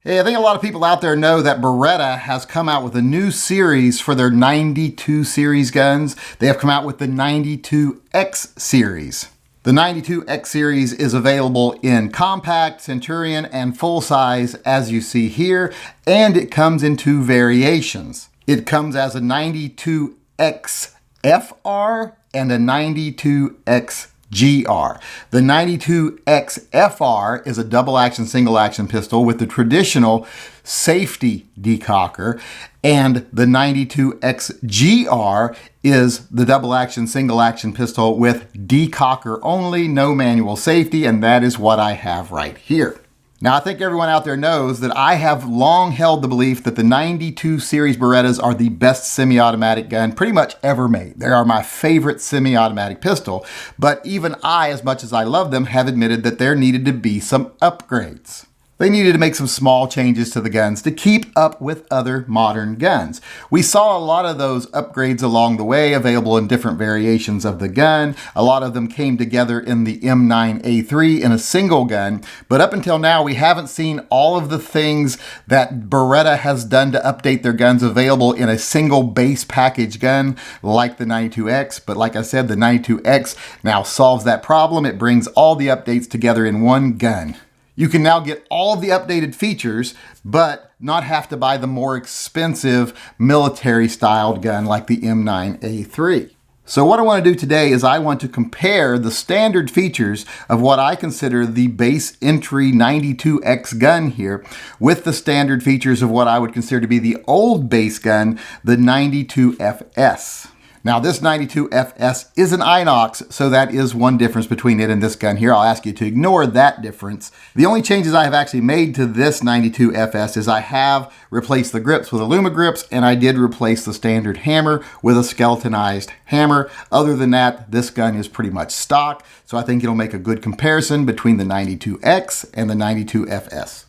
Hey, I think a lot of people out there know that Beretta has come out with a new series for their 92 series guns. They have come out with the 92X series. The 92X series is available in compact, Centurion, and full size, as you see here, and it comes in two variations. It comes as a 92X FR and a 92X GR. The 92X FR is a double action, single action pistol with the traditional safety decocker, and the 92X GR is the double action, single action pistol with decocker only, no manual safety, and that is what I have right here. Now, I think everyone out there knows that I have long held the belief that the 92 series Berettas are the best semi-automatic gun pretty much ever made. They are my favorite semi-automatic pistol, but even I, as much as I love them, have admitted that there needed to be some upgrades. They needed to make some small changes to the guns to keep up with other modern guns. We saw a lot of those upgrades along the way, available in different variations of the gun. A lot of them came together in the M9A3 in a single gun, but up until now, we haven't seen all of the things that Beretta has done to update their guns available in a single base package gun like the 92X. But like I said, the 92X now solves that problem. It brings all the updates together in one gun. You can now get all of the updated features, but not have to buy the more expensive military-styled gun like the M9A3. So what I want to do today is I want to compare the standard features of what I consider the base entry 92X gun here with the standard features of what I would consider to be the old base gun, the 92FS. Now, this 92FS is an inox, so that is one difference between it and this gun here. I'll ask you to ignore that difference. The only changes I have actually made to this 92FS is I have replaced the grips with Aluma grips, and I did replace the standard hammer with a skeletonized hammer. Other than that, this gun is pretty much stock, so I think it'll make a good comparison between the 92X and the 92FS.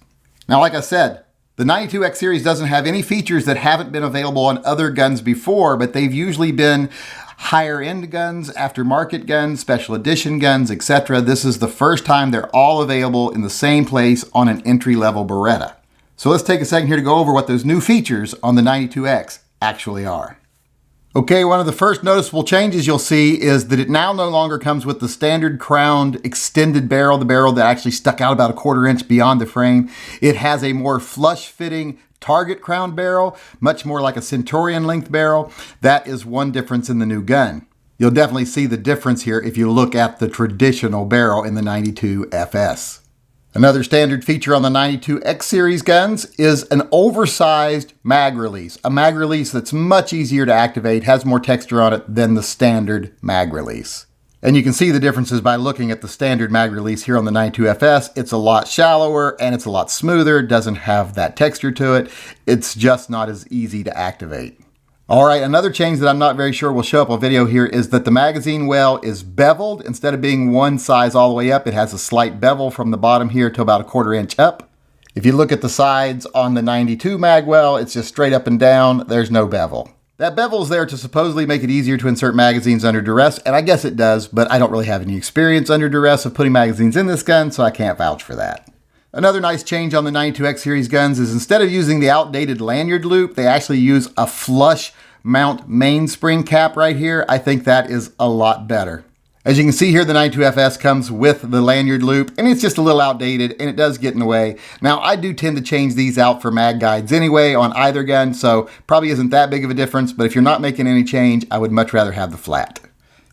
Now, like I said, the 92X series doesn't have any features that haven't been available on other guns before, but they've usually been higher end guns, aftermarket guns, special edition guns, etc. This is the first time they're all available in the same place on an entry-level Beretta. So let's take a second here to go over what those new features on the 92X actually are. Okay, one of the first noticeable changes you'll see is that it now no longer comes with the standard crowned extended barrel, the barrel that actually stuck out about a 1/4 inch beyond the frame. It has a more flush-fitting target crown barrel, much more like a Centurion length barrel. That is one difference in the new gun. You'll definitely see the difference here if you look at the traditional barrel in the 92FS. Another standard feature on the 92X series guns is an oversized mag release. A mag release that's much easier to activate, has more texture on it than the standard mag release. And you can see the differences by looking at the standard mag release here on the 92FS. It's a lot shallower and it's a lot smoother. It doesn't have that texture to it. It's just not as easy to activate. All right, another change that I'm not very sure will show up on video here is that the magazine well is beveled. Instead of being one size all the way up, it has a slight bevel from the bottom here to about a 1/4 inch up. If you look at the sides on the 92 mag well, it's just straight up and down. There's no bevel. That bevel is there to supposedly make it easier to insert magazines under duress, and I guess it does, but I don't really have any experience under duress of putting magazines in this gun, so I can't vouch for that. Another nice change on the 92X series guns is instead of using the outdated lanyard loop, they actually use a flush mount mainspring cap right here. I think that is a lot better. As you can see here, the 92FS comes with the lanyard loop, and it's just a little outdated, and it does get in the way. Now, I do tend to change these out for mag guides anyway on either gun, so probably isn't that big of a difference, but if you're not making any change, I would much rather have the flat.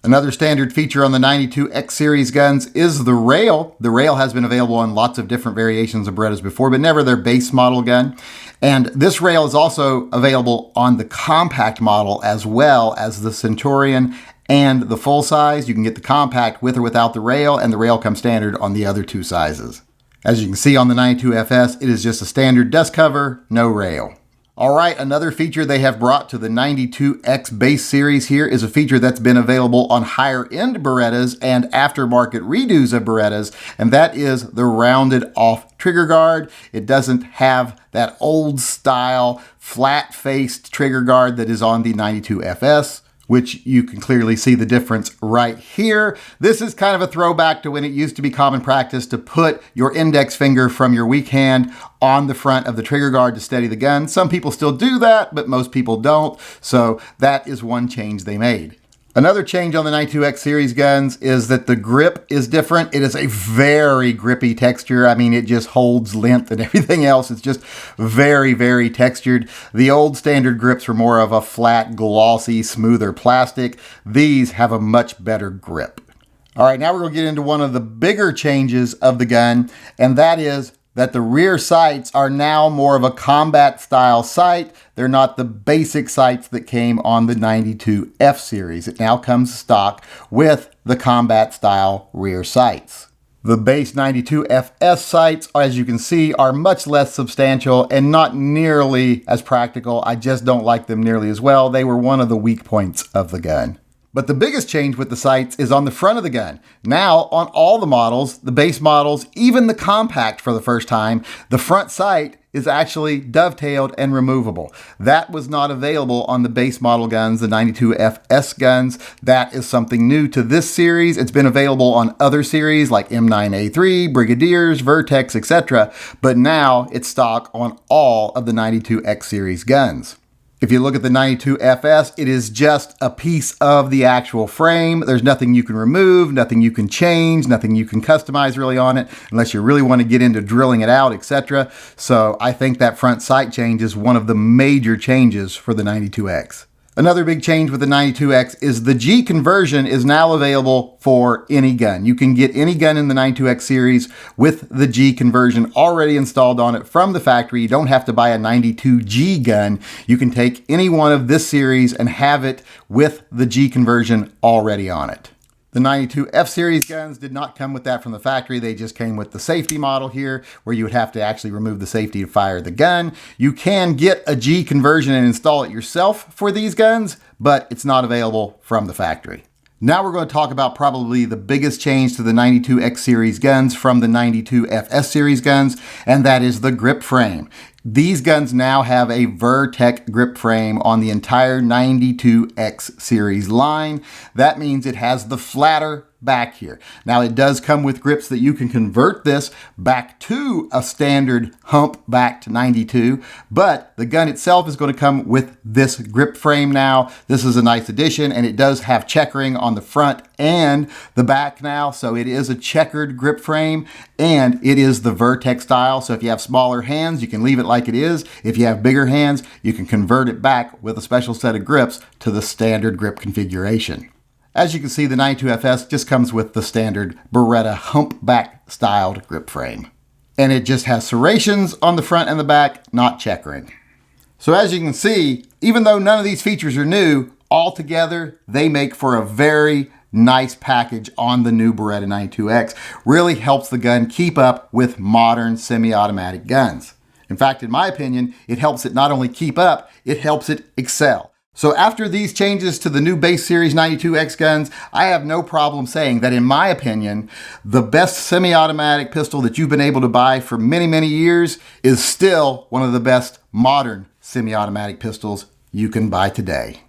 Another standard feature on the 92X series guns is the rail. The rail has been available on lots of different variations of Berettas before, but never their base model gun. And this rail is also available on the compact model as well as the Centurion and the full size. You can get the compact with or without the rail, and the rail comes standard on the other two sizes. As you can see on the 92FS, it is just a standard dust cover, no rail. All right, another feature they have brought to the 92X base series here is a feature that's been available on higher end Berettas and aftermarket redos of Berettas, and that is the rounded off trigger guard. It doesn't have that old style flat faced trigger guard that is on the 92FS which you can clearly see the difference right here. This is kind of a throwback to when it used to be common practice to put your index finger from your weak hand on the front of the trigger guard to steady the gun. Some people still do that, but most people don't. So that is one change they made. Another change on the 92X series guns is that the grip is different. It is a very grippy texture. I mean, it just holds length and everything else. It's just very, very textured. The old standard grips were more of a flat, glossy, smoother plastic. These have a much better grip. All right, now we're going to get into one of the bigger changes of the gun, and that is that the rear sights are now more of a combat style sight. They're not the basic sights that came on the 92F series. It now comes stock with the combat style rear sights. The base 92FS sights, as you can see, are much less substantial and not nearly as practical. I just don't like them nearly as well. They were one of the weak points of the gun. But the biggest change with the sights is on the front of the gun. Now, on all the models, the base models, even the compact for the first time, the front sight is actually dovetailed and removable. That was not available on the base model guns, the 92FS guns. That is something new to this series. It's been available on other series like M9A3, Brigadiers, Vertex, etc. But now it's stock on all of the 92X series guns. If you look at the 92FS, it is just a piece of the actual frame. There's nothing you can remove, nothing you can change, nothing you can customize really on it, unless you really want to get into drilling it out, etc. So I think that front sight change is one of the major changes for the 92X. Another big change with the 92X is the G conversion is now available for any gun. You can get any gun in the 92X series with the G conversion already installed on it from the factory. You don't have to buy a 92G gun. You can take any one of this series and have it with the G conversion already on it. The 92F series guns did not come with that from the factory. They just came with the safety model here, where you would have to actually remove the safety to fire the gun. You can get a G conversion and install it yourself for these guns, but it's not available from the factory. Now we're going to talk about probably the biggest change to the 92X series guns from the 92FS series guns, and that is the grip frame. These guns now have a Vertex grip frame on the entire 92X series line. That means it has the flatter back here. Now it does come with grips that you can convert this back to a standard hump back to 92, but the gun itself is going to come with this grip frame now. This is a nice addition, and it does have checkering on the front and the back now, so it is a checkered grip frame, and it is the Vertex style. So if you have smaller hands, you can leave it like it is. If you have bigger hands, you can convert it back with a special set of grips to the standard grip configuration. As you can see, the 92FS just comes with the standard Beretta humpback styled grip frame. And it just has serrations on the front and the back, not checkering. So as you can see, even though none of these features are new, altogether they make for a very nice package on the new Beretta 92X. Really helps the gun keep up with modern semi-automatic guns. In fact, in my opinion, it helps it not only keep up, it helps it excel. So after these changes to the new base series 92X guns, I have no problem saying that in my opinion, the best semi-automatic pistol that you've been able to buy for many, many years is still one of the best modern semi-automatic pistols you can buy today.